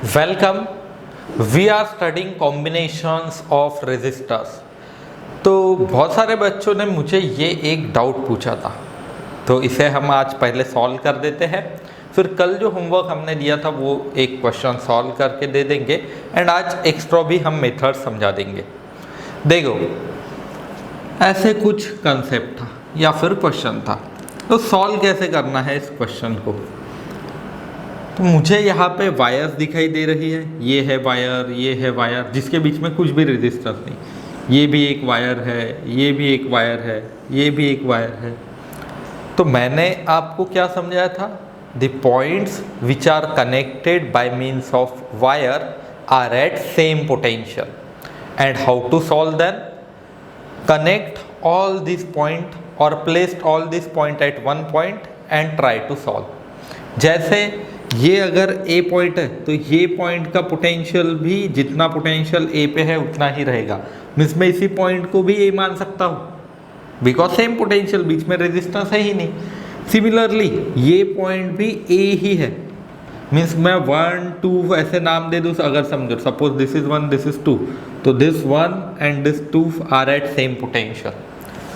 Welcome. We are studying combinations of resistors. तो बहुत सारे बच्चों ने मुझे ये एक डाउट पूछा था, तो इसे हम आज पहले सॉल्व कर देते हैं। फिर कल जो होमवर्क हमने दिया था वो एक क्वेश्चन सॉल्व करके दे देंगे एंड आज एक्स्ट्रा भी हम मेथड समझा देंगे। देखो, ऐसे कुछ कंसेप्ट था या फिर क्वेश्चन था, तो सॉल्व कैसे करना है इस क्वेश्चन को। तो मुझे यहाँ पे वायर्स दिखाई दे रही है, ये है वायर, ये है वायर जिसके बीच में कुछ भी रेजिस्टेंस नहीं। ये भी एक वायर है, ये भी एक वायर है, ये भी एक वायर है। तो मैंने आपको क्या समझाया था, the points which are connected by means of wire are at same potential and how to solve then. Connect all this point or placed all this point at one point and try to solve। जैसे ये अगर A point है तो ये point का potential भी जितना potential A पे है उतना ही रहेगा। मीन्स मैं इसी पॉइंट को भी A मान सकता हूँ बिकॉज सेम पोटेंशियल, बीच में रेजिस्टेंस है ही नहीं। सिमिलरली ये पॉइंट भी A ही है। मीन्स मैं 1 2 ऐसे नाम दे दूँ, अगर समझो suppose this is 1 this is 2, तो this 1 and this 2 are at same potential.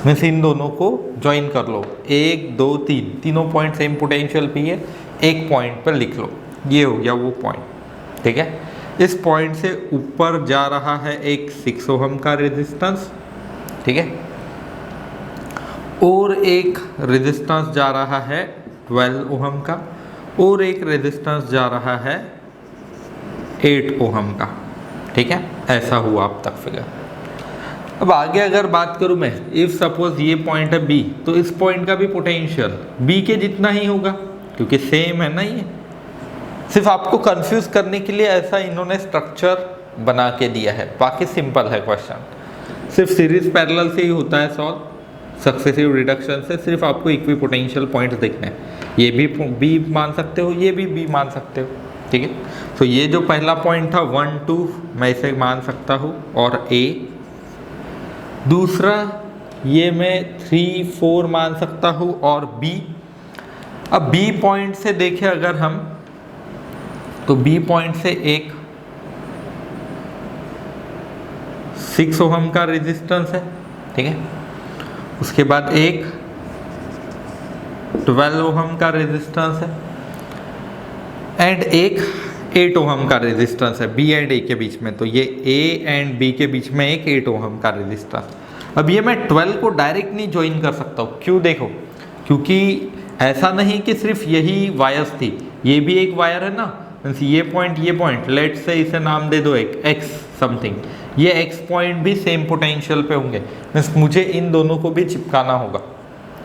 Means इन दोनों को ज्वाइन कर लो, 1 2 3 तीनों पॉइंट सेम पोटेंशियल पे है, एक पॉइंट पर लिख लो, ये हो गया वो पॉइंट। ठीक है, इस पॉइंट से ऊपर जा रहा है एक 6 ओहम का रेजिस्टेंस, ठीक है, और एक रेजिस्टेंस जा रहा है 12 ओहम का, और एक रेजिस्टेंस जा रहा है 8 ओहम का। ठीक है, ऐसा हुआ अब तक फिगर। अब आगे अगर बात करूं मैं, इफ सपोज ये पॉइंट है B, तो इस पॉइंट का भी पोटेंशियल B के जितना ही होगा क्योंकि सेम है ना। ये सिर्फ आपको कंफ्यूज करने के लिए ऐसा इन्होंने स्ट्रक्चर बना के दिया है, बाकी सिंपल है क्वेश्चन। सिर्फ सीरीज पैरेलल से ही होता है सॉल्व, सक्सेसिव रिडक्शन से सिर्फ आपको इक्वी पोटेंशियल पॉइंट देखने हैं। ये भी B मान सकते हो, ये भी B मान सकते हो। ठीक है, तो ये जो पहला पॉइंट था 1 2 मैं इसे मान सकता हूँ और A। दूसरा ये मैं 3 4 मान सकता हूँ और B। अब B पॉइंट से देखें अगर हम, तो B पॉइंट से एक 6 ओहम का रेजिस्टेंस है, ठीक है, उसके बाद एक 12 ओहम का रेजिस्टेंस है एंड एक 8 ओहम का रेजिस्टेंस है B एंड A के बीच में। तो ये A एंड B के बीच में एक 8 ओहम का रेजिस्टेंस। अब ये मैं 12 को डायरेक्ट नहीं ज्वाइन कर सकता हूँ, क्यों देखो, क्योंकि ऐसा नहीं कि सिर्फ यही वायर्स थी, ये भी एक वायर है ना। मीन्स ये पॉइंट लेट से इसे नाम दे दो एक X समथिंग, ये X पॉइंट भी सेम पोटेंशियल पे होंगे। मीन्स मुझे इन दोनों को भी चिपकाना होगा।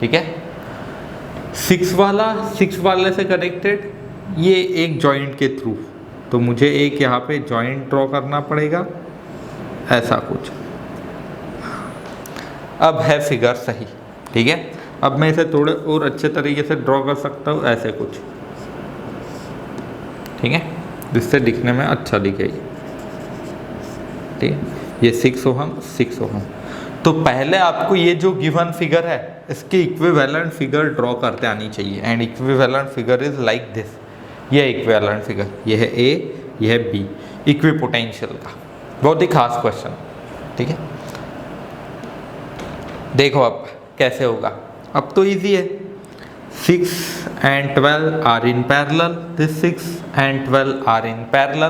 ठीक है, 6 वाले से कनेक्टेड, ये एक जॉइंट के थ्रू, तो मुझे एक यहाँ पे जॉइंट ड्रॉ करना पड़ेगा, ऐसा कुछ। अब है फिगर सही। ठीक है, अब मैं इसे थोड़े और अच्छे तरीके से ड्रॉ कर सकता हूँ, ऐसे कुछ। ठीक है, जिससे दिखने में अच्छा दिखेगी। ठीक है, ये 6 ओहम। तो पहले आपको ये जो गिवन फिगर है इसकी इक्विवेलेंट फिगर ड्रॉ करते आनी चाहिए and equivalent figure is like this. ये इक्विवेलेंट फिगर, ये है A, ये है B, इक्वी पोटेंशियल का। बहुत ही खास क्वेश्चन। ठीक है, देखो अब कैसे होगा। अब तो इजी है, 6 and 12 are in parallel, this 6 and 12 are in parallel.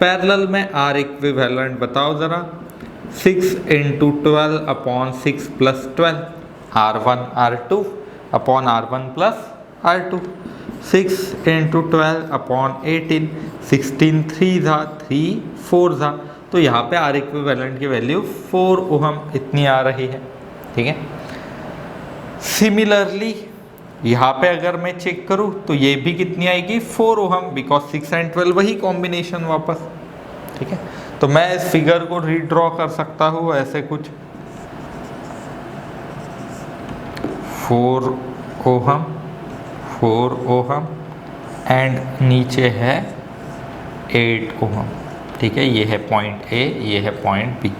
Parallel में आर इक्विवेलेंट बताओ ज़रा। 6 into 12 upon 6 plus 12, R1 R2 upon R1 plus R2। 6 into 12 upon 18, 16 3 था, 3 4 था, तो यहाँ पे आर इक्विवेलेंट की वैल्यू 4 ओहम इतनी आ रही है। ठीक है, सिमिलरली यहाँ पे अगर मैं चेक करूँ तो ये भी कितनी आएगी, 4 ओहम, बिकॉज 6 and 12 वही कॉम्बिनेशन वापस। ठीक है, तो मैं इस फिगर को रीड्रॉ कर सकता हूँ ऐसे कुछ, 4 ओहम एंड नीचे है 8 ओहम। ठीक है, ये है पॉइंट A, ये है point B।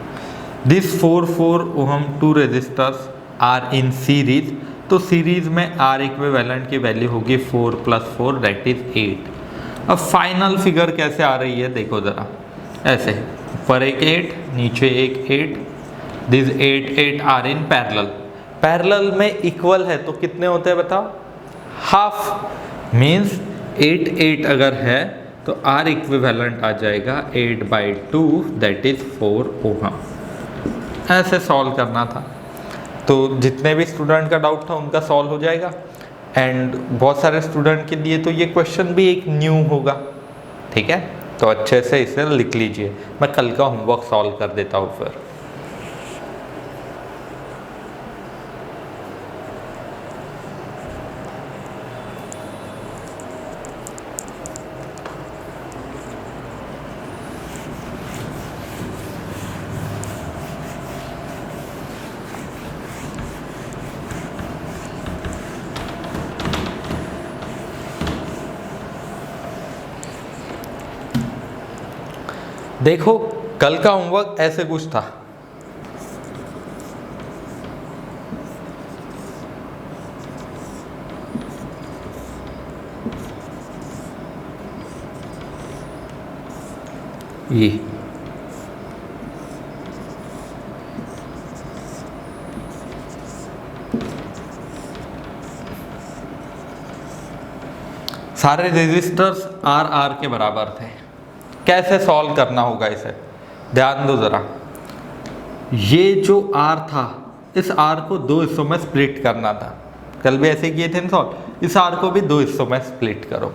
This 4 ohm two resistors are in series, तो सीरीज में आर इक्विवेलेंट की वैल्यू होगी 4 + 4 दैट इज 8। अब फाइनल फिगर कैसे आ रही है देखो ज़रा, ऐसे ऊपर एक 8 नीचे एक 8, this 8 are in parallel. Parallel में इक्वल है तो कितने होते हैं बताओ, हाफ। मीन्स 8 अगर है तो आर इक्विवेलेंट आ जाएगा 8/2 दैट इज 4 ओहम। ऐसे सॉल्व करना था। तो जितने भी स्टूडेंट का डाउट था उनका सॉल्व हो जाएगा। एंड बहुत सारे स्टूडेंट के लिए तो ये क्वेश्चन भी एक न्यू होगा, ठीक है। तो अच्छे से इसे लिख लीजिए, मैं कल का होमवर्क सॉल्व कर देता हूँ फिर। देखो कल का होमवर्क ऐसे कुछ था। ये सारे रेजिस्टर्स आर के बराबर थे। कैसे सॉल्व करना होगा इसे, ध्यान दो ज़रा। ये जो R था, इस R को दो हिस्सों में स्प्लिट करना था। कल भी ऐसे किए थे ना सॉल्व। इस R को भी दो हिस्सों में स्प्लिट करो,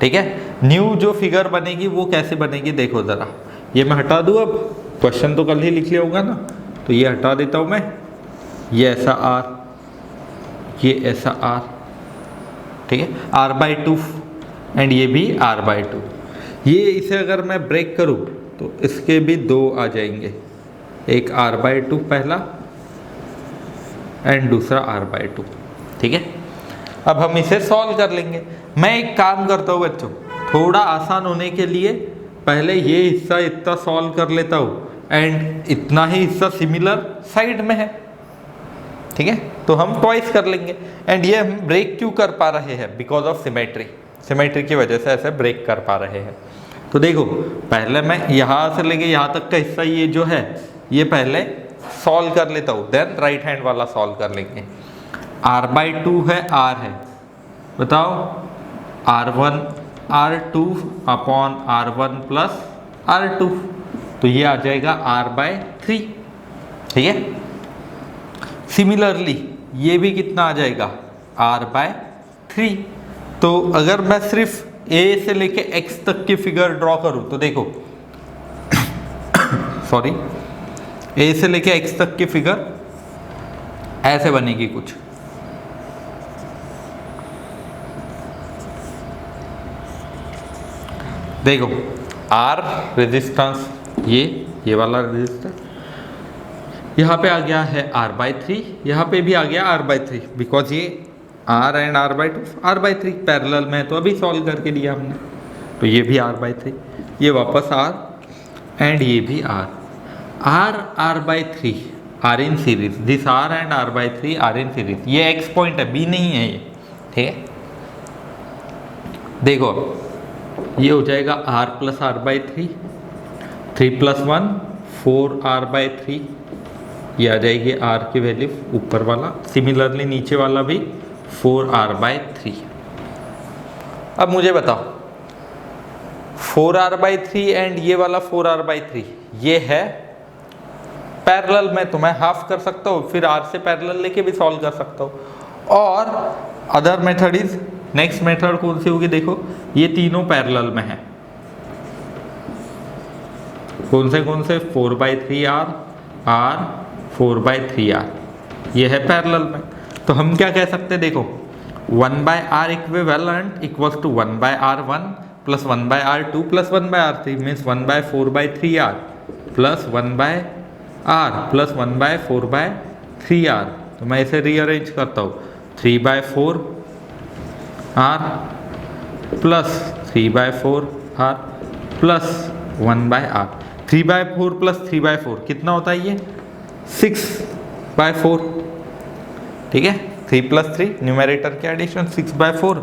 ठीक है। न्यू जो फिगर बनेगी वो कैसे बनेगी देखो ज़रा। ये मैं हटा दूँ, अब क्वेश्चन तो कल ही लिख लिया होगा ना, तो ये हटा देता हूँ मैं। ये ऐसा R, ये ऐसा R, ठीक है, R/2 एंड ये भी R/2। ये इसे अगर मैं ब्रेक करूं तो इसके भी दो आ जाएंगे, एक R/2 पहला एंड दूसरा R/2, ठीक है। अब हम इसे सॉल्व कर लेंगे। मैं एक काम करता हूँ बच्चों, थोड़ा आसान होने के लिए पहले ये हिस्सा इतना सॉल्व कर लेता हूँ एंड इतना ही हिस्सा सिमिलर साइड में है, ठीक है। तो हम ट्वाइस कर लेंगे। एंड ये हम ब्रेक क्यों कर पा रहे हैं, बिकॉज ऑफ सिमेट्री की वजह से ऐसे ब्रेक कर पा रहे हैं। तो देखो पहले मैं यहाँ से लेके यहाँ तक का हिस्सा ये जो है ये पहले सॉल्व कर लेता हूँ, देन राइट हैंड वाला सॉल्व कर लेंगे। R/2 है, R है, बताओ R1 R2 upon R1 plus R2, तो ये आ जाएगा R/3, ठीक है। सिमिलरली ये भी कितना आ जाएगा R/3। तो अगर मैं सिर्फ A से लेके X तक की फिगर ड्रॉ करूं तो देखो सॉरी, A से लेके X तक की फिगर ऐसे बनेगी कुछ। देखो R रेजिस्टेंस, ये वाला रेजिस्टर यहाँ पे आ गया है R/3, यहाँ पे भी आ गया R/3, बिकॉज ये R एंड R/3 पैरेलल में, तो अभी सॉल्व करके दिया हमने। तो ये भी R/3, ये वापस R एंड ये भी R/3 are in series, this R and R/3 are in series. ये X पॉइंट है, B नहीं है ये, ठीक है। देखो ये हो जाएगा R प्लस R/3, 3 + 1 4 R/3, ये आ जाएगी R की वैल्यू ऊपर वाला, सिमिलरली नीचे वाला भी 4 R/3। अब मुझे बताओ 4 R/3 एंड ये वाला 4 R/3 ये है पैरेलल में, तो मैं हाफ कर सकता हूँ, फिर R से पैरेलल लेके भी सॉल्व कर सकता हूँ। और other method is, next method कौन सी होगी देखो, ये तीनों पैरेलल में है। कौन से 4/3R, R 4/3R, ये है पैरेलल में। तो हम क्या कह सकते हैं देखो, 1/R equivalent equals to 1/R1 plus 1/R2 plus 1/R3 means 1/4/3R plus 1/R plus 1/4/3R। तो मैं इसे रीअरेंज करता हूँ, 3/4R plus 3/4R plus 1/R। 3/4 plus 3/4 कितना होता है ये, 6/4, ठीक है। 3 + 3 न्यूमरेटर के एडिशन 6/4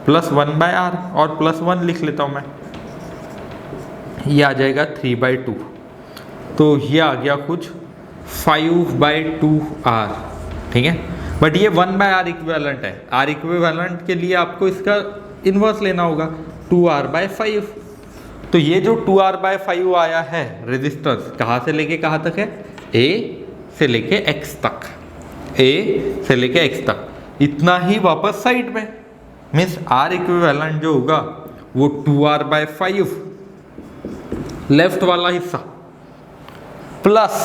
प्लस 1/r और प्लस 1 लिख लेता हूँ मैं, ये आ जाएगा 3/2। तो ये आ गया कुछ 5/2r, ठीक है। बट ये 1/r इक्विवेलेंट है, r इक्विवेलेंट के लिए आपको इसका इन्वर्स लेना होगा 2r/5। तो ये जो 2r/5 आया है रेजिस्टेंस, कहाँ से लेके कहाँ तक है, a से लेके x तक, a से लेके x तक, इतना ही वापस साइड में, मीन्स r इक्विवेलेंट जो होगा वो 2r/5 लेफ्ट वाला हिस्सा plus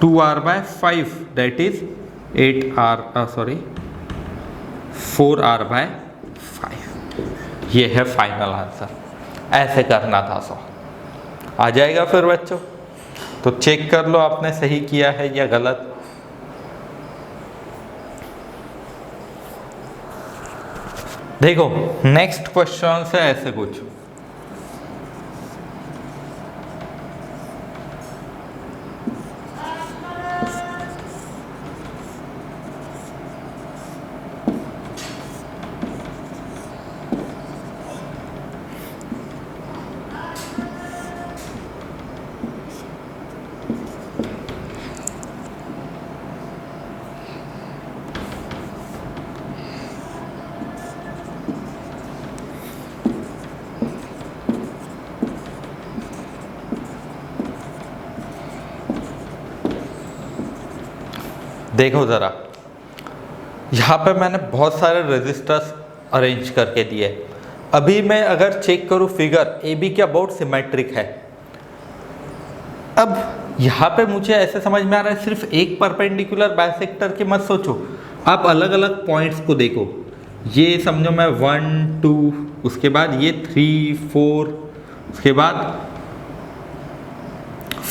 2r/5 that is 4r/5। ये है फाइनल आंसर। ऐसे करना था सॉल्व। आ जाएगा फिर बच्चों, तो चेक कर लो आपने सही किया है या गलत। देखो नेक्स्ट क्वेश्चन है ऐसे कुछ, देखो ज़रा, यहाँ पे मैंने बहुत सारे रेजिस्टर्स अरेंज करके दिए। अभी मैं अगर चेक करूँ फिगर, ए बी के अबाउट सिमेट्रिक है। अब यहाँ पे मुझे ऐसे समझ में आ रहा है सिर्फ एक परपेंडिकुलर बाइसेक्टर की मत सोचो, आप अलग अलग पॉइंट्स को देखो। ये समझो मैं 1 2, उसके बाद ये 3 4, उसके बाद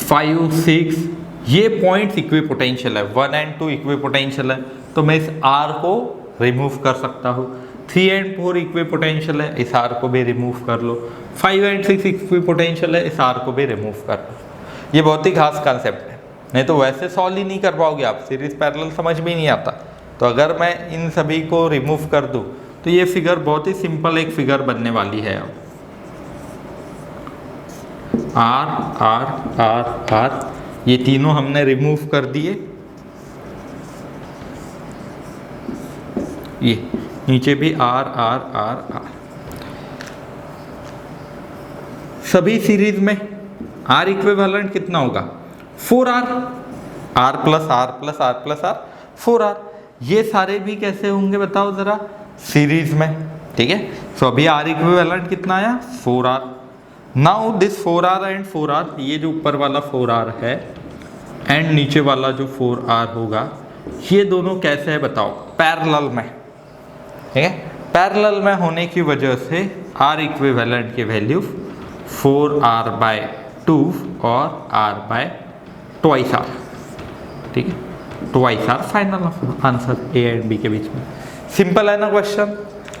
5 6, ये पॉइंट्स इक्विपोटेंशियल है, 1 और 2 इक्विपोटेंशियल है, तो मैं इस R को रिमूव कर सकता हूँ। 3 और 4 इक्विपोटेंशियल है, इस R को भी रिमूव कर लो। 5 और 6 इक्विपोटेंशियल है, इस R को भी रिमूव कर लो। ये बहुत ही खास कंसेप्ट है, नहीं तो वैसे सॉल्व ही नहीं कर पाओगे आप, सीरीज पैरेलल समझ में नहीं आता। तो अगर मैं इन सभी को रिमूव कर दूँ तो ये फिगर बहुत ही सिंपल एक फिगर बनने वाली है। अब R R R R, ये तीनों हमने रिमूव कर दिए। ये नीचे भी R R R R, सभी सीरीज में R इक्विवेलेंट कितना होगा 4R, R plus R plus R plus R 4R। ये सारे भी कैसे होंगे बताओ जरा, सीरीज में, ठीक है। सो अभी R इक्विवेलेंट कितना आया 4R। Now this 4R and 4R, ये जो ऊपर वाला 4R है एंड नीचे वाला जो 4R होगा, ये दोनों कैसे है बताओ, पैरेलल में, ठीक है। पैरेलल में होने की वजह से R इक्विवेलेंट की वैल्यू 4R/2 और R/2R, ठीक है। 2R final answer A and B के बीच में। सिंपल है ना क्वेश्चन,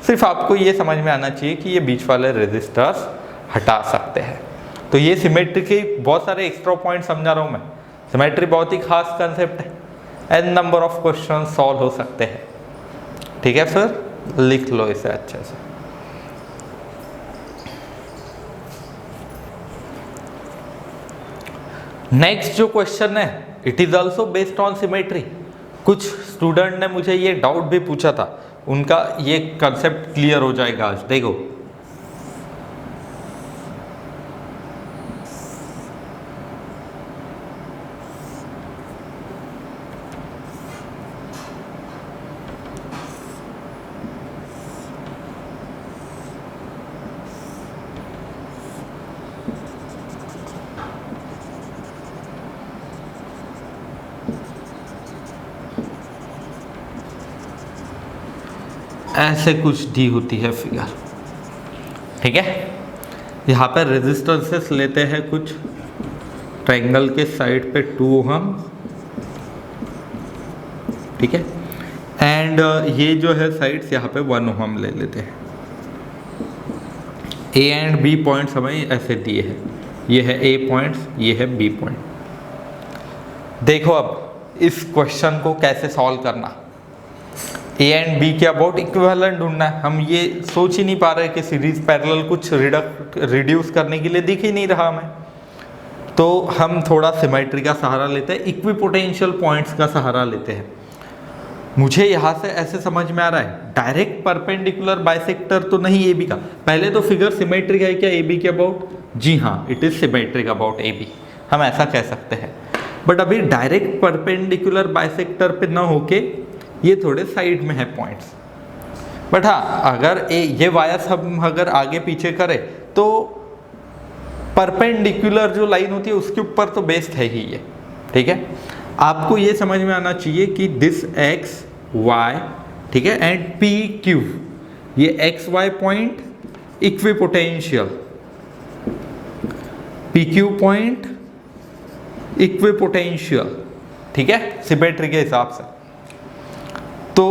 सिर्फ आपको ये समझ में आना चाहिए कि ये बीच वाले रेजिस्टर्स हटा सकते हैं। तो ये सिमेट्री के बहुत सारे एक्स्ट्रा पॉइंट समझा रहा हूँ मैं। सिमेट्री बहुत ही खास कंसेप्ट है, N number of question solve हो सकते हैं, ठीक है। फिर लिख लो इसे अच्छे से। नेक्स्ट जो क्वेश्चन है, it is also based on symmetry. कुछ स्टूडेंट ने मुझे ये डाउट भी पूछा था, उनका ये कंसेप्ट क्लियर हो जाएगा आज। देखो ऐसे कुछ दी होती है फिगर, ठीक है। यहाँ पर रेजिस्टेंसेस लेते हैं कुछ, ट्रायंगल के साइड पे 2 ओहम, ठीक है। एंड ये जो है साइड्स यहाँ पे 1 ओहम ले लेते हैं। ए एंड बी पॉइंट्स हमें ऐसे दिए हैं, ये है ए पॉइंट्स, ये है बी पॉइंट। देखो अब इस क्वेश्चन को कैसे सॉल्व करना। ए एंड बी के अबाउट इक्विवेलेंट ढूंढना है। हम ये सोच ही नहीं पा रहे कि सीरीज पैरेलल कुछ रिड्यूस करने के लिए दिख ही नहीं रहा हमें, तो हम थोड़ा सिमेट्री का सहारा लेते हैं, इक्विपोटेंशियल पॉइंट्स का सहारा लेते हैं। मुझे यहाँ से ऐसे समझ में आ रहा है डायरेक्ट परपेंडिकुलर बाइसेक्टर तो नहीं ए बी का। पहले तो फिगर सिमेट्रिक है क्या ए बी के अबाउट? जी हाँ, it is symmetric about A B, हम ऐसा कह सकते हैं। बट अभी डायरेक्ट परपेंडिकुलर बाइसेक्टर पे ना होके ये थोड़े साइड में है पॉइंट्स। बट हाँ, अगर ये वायर्स हम अगर आगे पीछे करें तो परपेंडिकुलर जो लाइन होती है उसके ऊपर तो बेस्ड है ही ये, ठीक है। आपको ये समझ में आना चाहिए कि दिस एक्स वाई, ठीक है, एंड पी क्यू, ये X Y point equipotential, P Q point equipotential, ठीक है, सिमेट्री के हिसाब से। तो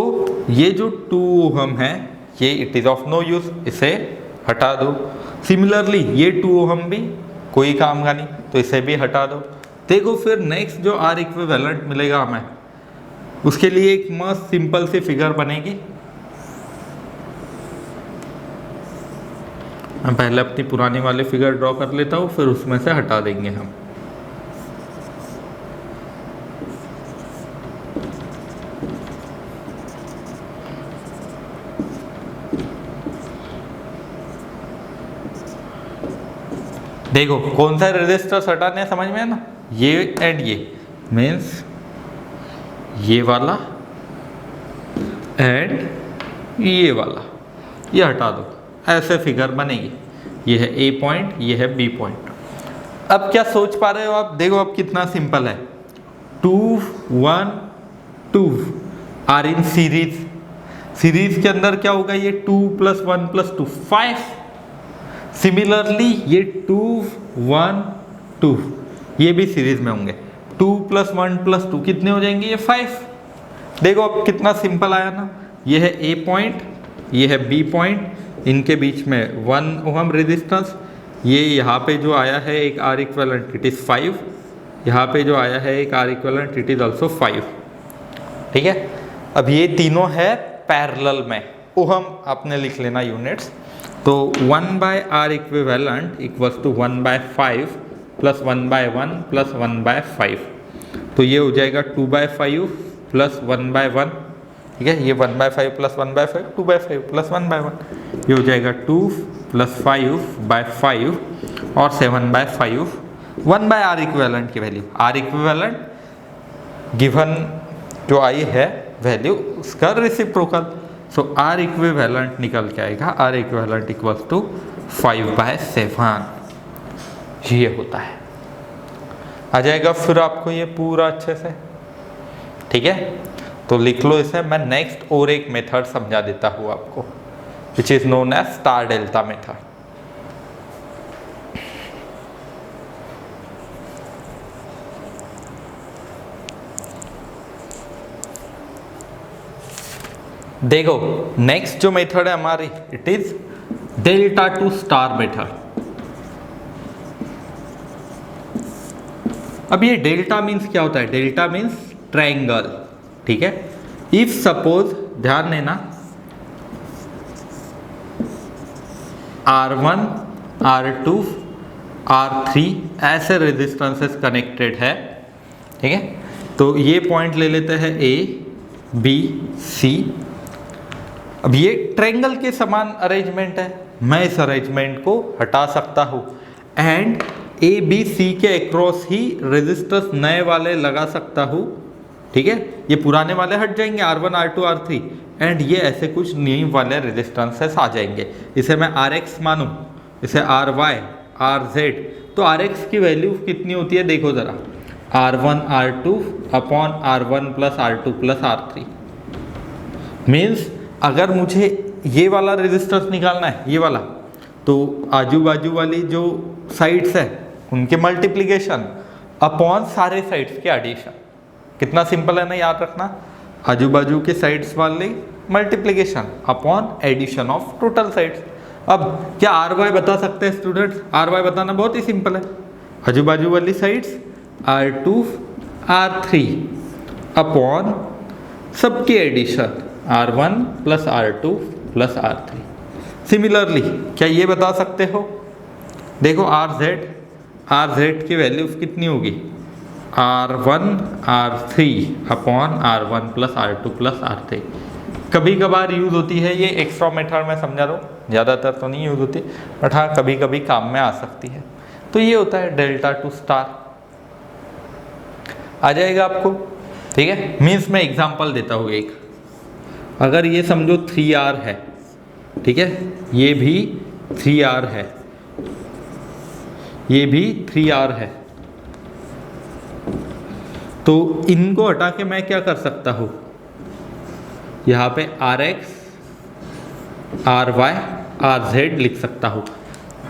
ये जो 2 ओहम है ये it is of no use, इसे हटा दो। सिमिलरली ये 2 ओहम भी कोई काम का नहीं, तो इसे भी हटा दो। देखो फिर नेक्स्ट जो आर इक्विवेलेंट मिलेगा हमें, उसके लिए एक मस्त सिंपल सी फिगर बनेगी। मैं पहले अपनी पुरानी वाली फिगर ड्रॉ कर लेता हूँ, फिर उसमें से हटा देंगे हम। देखो कौन सा रेजिस्टर हटाने समझ में है ना, ये एंड ये मीन्स ये वाला एंड ये वाला, ये हटा दो, ऐसे फिगर बनेगी। ये है ए पॉइंट, ये है बी पॉइंट। अब क्या सोच पा रहे हो आप? देखो अब कितना सिंपल है, 2 1 2 आर इन सीरीज। सीरीज के अंदर क्या होगा, ये 2 + 1 + 2 5। सिमिलरली ये 2 1 2 ये भी सीरीज में होंगे, 2 + 1 + 2 कितने हो जाएंगे, ये 5। देखो अब कितना सिंपल आया ना, ये है ए पॉइंट, ये है बी पॉइंट, इनके बीच में 1 ओहम रेजिस्टेंस, ये यहाँ पे जो आया है एक आर इक्विवेलेंट इट इज़ 5, यहाँ पे जो आया है एक R equivalent it is also 5, ठीक है। अब ये तीनों है पैरेलल में, ओहम आपने लिख लेना यूनिट्स। तो 1/R इक्विवेलेंट इक्वल्स टू 1/5 + 1/1 + 1/5, तो ये हो जाएगा 2/5 + 1/1, ठीक है। ये 1/5 + 1/5 2/5 + 1/1, ये हो जाएगा 2 + 5/5 और 7/5 1/R इक्विवेलेंट की वैल्यू। आर इक्विवेलेंट गिवन जो आई है वैल्यू उसका रेसिप्रोकल, सो आर इक्विवेलेंट निकल के आएगा, आर इक्विवेलेंट इक्वल्स टू 5/7, ये होता है। आ जाएगा फिर आपको ये पूरा अच्छे से, ठीक है। तो लिख लो इसे। मैं नेक्स्ट और एक मेथड समझा देता हूँ आपको, which is known as star delta method. देखो नेक्स्ट जो मेथड है हमारी it is delta to star method. अब ये डेल्टा मीन्स क्या होता है? डेल्टा मीन्स ट्रायंगल, ठीक है। इफ सपोज ध्यान देना R1 R2 R3 ऐसे रेजिस्टेंसेस कनेक्टेड है, ठीक है। तो ये पॉइंट ले लेते हैं A B C। अब ये ट्रायंगल के समान अरेंजमेंट है, मैं इस अरेंजमेंट को हटा सकता हूँ एंड ए बी सी के अक्रॉस ही रेजिस्टर्स नए वाले लगा सकता हूँ, ठीक है। ये पुराने वाले हट जाएंगे R1 R2 R3 एंड ये ऐसे कुछ न्यू वाले रेजिस्टेंसेस आ जाएंगे। इसे मैं RX मानूँ, इसे RY RZ, तो RX की वैल्यू कितनी होती है देखो ज़रा, R1 R2 upon R1 + R2 + R3। Means अगर मुझे ये वाला रेजिस्टेंस निकालना है, ये वाला, तो आजू बाजू वाली जो साइड्स है उनके मल्टीप्लिकेशन अपॉन सारे साइड्स के एडिशन। कितना सिंपल है ना, याद रखना, आजू बाजू के साइड्स वाले multiplication upon addition of total sides. अब क्या RY बता सकते हैं स्टूडेंट्स? RY बताना बहुत ही सिंपल है, आजू बाजू वाली साइड्स R2 R3 अपॉन सबके addition R1 plus R2 plus R3। Similarly क्या ये बता सकते हो, देखो RZ की वैल्यूज कितनी होगी, R1 R3 upon R1 plus R2 plus R3। कभी कभार यूज़ होती है ये, एक्स्ट्रा मेथड में समझा रहा हूँ, ज़्यादातर तो नहीं यूज़ होती, बट हाँ कभी कभी काम में आ सकती है। तो ये होता है डेल्टा टू स्टार, आ जाएगा आपको, ठीक है। मीन्स मैं एग्जांपल देता हूँ एक, अगर ये समझो 3R है, ठीक है, ये भी 3R है, ये भी 3R है, तो इनको हटा के मैं क्या कर सकता हूँ, यहाँ पे RX RY RZ लिख सकता हूँ।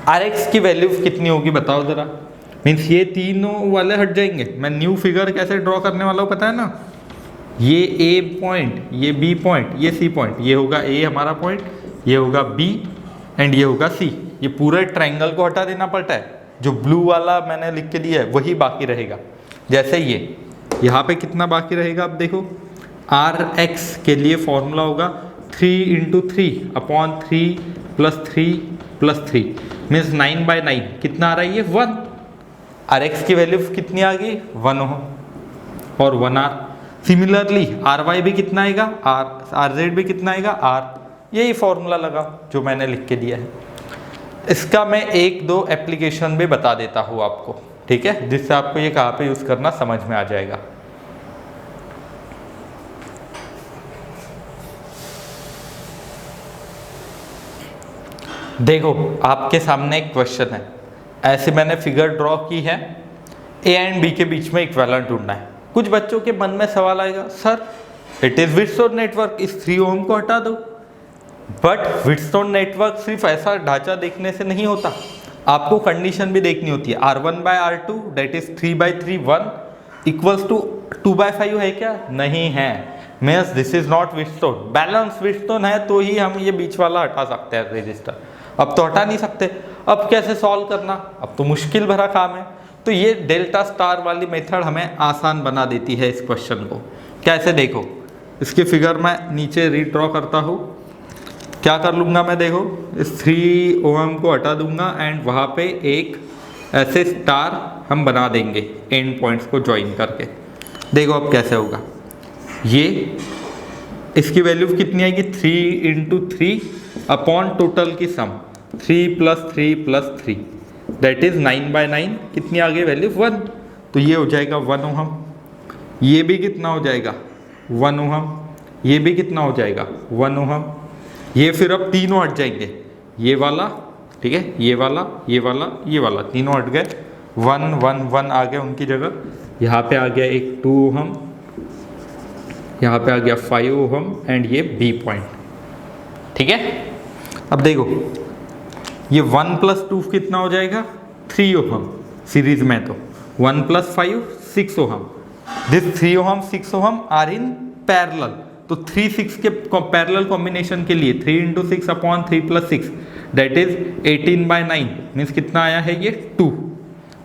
RX की वैल्यू कितनी होगी बताओ ज़रा, मीन्स ये तीनों वाले हट जाएंगे। मैं न्यू फिगर कैसे ड्रॉ करने वाला हूँ पता है ना, ये A पॉइंट, ये B पॉइंट, ये C पॉइंट, ये होगा A हमारा पॉइंट, ये होगा B एंड ये होगा C। ये पूरे ट्रायंगल को हटा देना पड़ता है, जो ब्लू वाला मैंने लिख के दिया है वही बाकी रहेगा। जैसे ये यहाँ पे कितना बाकी रहेगा, अब देखो RX के लिए फॉर्मूला होगा 3 × 3 अपॉन 3 प्लस 3 मीन्स 9/9 कितना आ रहा है ये 1। RX की वैल्यू कितनी आ गई 1 Ω और 1R। सिमिलरली RY भी कितना आएगा, RZ भी कितना आएगा R। यही फॉर्मूला लगा जो मैंने लिख के दिया है। इसका मैं 1-2 एप्लीकेशन भी बता देता हूँ आपको, ठीक है, जिससे आपको ये कहाँ पे यूज़ करना समझ में आ जाएगा। देखो आपके सामने एक क्वेश्चन है, ऐसे मैंने फिगर ड्रॉ की है, A एंड B के बीच में इक्विवेलेंट ढूंढना है। कुछ बच्चों के मन में सवाल आएगा, sir it is Wheatstone network, इस 3 Ω को हटा दो। बट व्हीटस्टोन नेटवर्क सिर्फ ऐसा ढांचा देखने से नहीं होता, आपको कंडीशन भी देखनी होती है। R1/R2 that is 3/3 1 equals to 2/5 है क्या, नहीं है, means this is not Wheatstone. Balance Wheatstone है तो ही हम ये बीच वाला हटा सकते हैं रजिस्टर, अब तो हटा नहीं सकते। अब कैसे सॉल्व करना, अब तो मुश्किल भरा काम है। तो ये डेल्टा स्टार वाली मेथड हमें आसान बना देती है इस क्वेश्चन को। कैसे, देखो इसकी फिगर मैं नीचे रीड्रॉ करता हूँ। क्या कर लूँगा मैं, देखो इस 3 Ω को हटा दूंगा एंड वहाँ पे एक ऐसे स्टार हम बना देंगे एंड पॉइंट्स को ज्वाइन करके। देखो अब कैसे होगा, ये इसकी वैल्यू कितनी आएगी 3 × 3 अपॉन टोटल की सम 3 + 3 + 3 दैट इज 9/9 कितनी आ गई वैल्यू 1। तो ये हो जाएगा 1 Ω। ये भी कितना हो जाएगा 1 Ω, ये भी कितना हो जाएगा 1 Ω। ये फिर अब तीनों हट जाएंगे, ये वाला, ठीक है, ये वाला, ये वाला, ये वाला, तीनों हट गए, 1 1 1 आ गए उनकी जगह। यहाँ पे आ गया एक 2 Ω, यहाँ पे आ गया 5 Ω एंड ये B पॉइंट, ठीक है। अब देखो ये 1 + 2 कितना हो जाएगा 3 Ω सीरीज में, तो 1 + 5 6 Ω। दिस 3 Ω 6 Ω आर इन पैरेलल, तो 3 6 के पैरेलल कॉम्बिनेशन के लिए 3 × 6 अपॉन 3 + 6 दैट इज 18/9 मीन्स कितना आया है ये 2।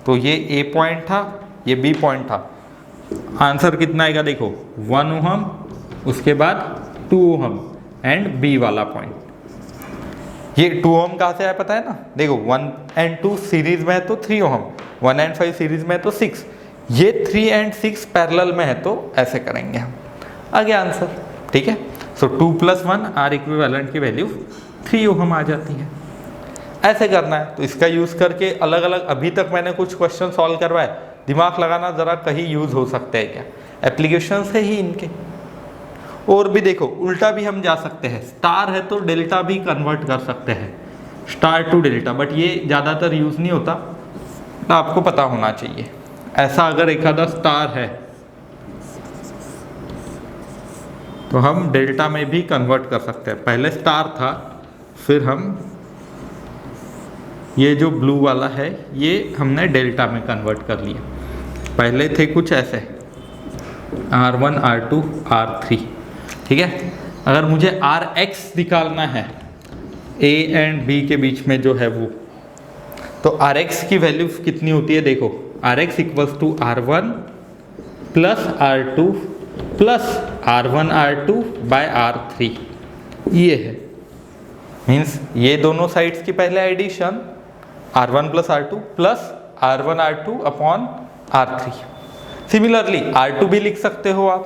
तो ये A पॉइंट था, ये B पॉइंट था। आंसर कितना आएगा, देखो 1 Ω, उसके बाद 2 Ω एंड B वाला पॉइंट। ये 2 Ω कहाँ से आया पता है ना, देखो 1 और 2 सीरीज में है तो 3 Ω, 1 और 5 सीरीज में है तो 6, ये 3 और 6 पैरेलल में है तो ऐसे करेंगे हम। आ गया आंसर, ठीक है। सो 2 + 1 आर इक्विवेलेंट की वैल्यू 3 Ω आ जाती है। ऐसे करना है, तो इसका यूज़ करके अलग अलग, अभी तक मैंने कुछ क्वेश्चन सॉल्व करवाए, दिमाग लगाना ज़रा कहीं यूज़ हो सकते हैं क्या, एप्लीकेशंस है ही इनके। और भी देखो उल्टा भी हम जा सकते हैं, स्टार है तो डेल्टा भी कन्वर्ट कर सकते हैं, स्टार टू डेल्टा, बट ये ज़्यादातर यूज़ नहीं होता, तो आपको पता होना चाहिए। ऐसा अगर एक आधा स्टार है तो हम डेल्टा में भी कन्वर्ट कर सकते हैं। पहले स्टार था, फिर हम ये जो ब्लू वाला है ये हमने डेल्टा में कन्वर्ट कर लिया। पहले थे कुछ ऐसे R1 R2 R3, ठीक है। अगर मुझे RX निकालना है A एंड B के बीच में जो है वो, तो RX की वैल्यू कितनी होती है, देखो RX = R1 + R2 plus R1 R2 bye R3 ये है। मीन्स ये दोनों साइड्स की पहले addition R1 plus R2 plus R1 R2 upon R3। Similarly R2 भी लिख सकते हो आप।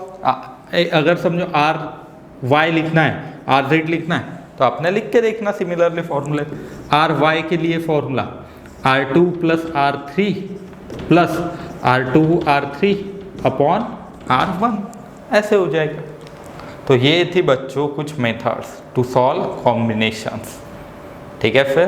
अगर समझो RY लिखना है, RZ लिखना है तो आपने लिख के देखना सिमिलरली फॉर्मूले। RY के लिए formula R2 plus R3 plus R2 R3 upon R1 ऐसे हो जाएगा। तो ये थी बच्चों कुछ मेथड्स टू सॉल्व कॉम्बिनेशंस। ठीक है फिर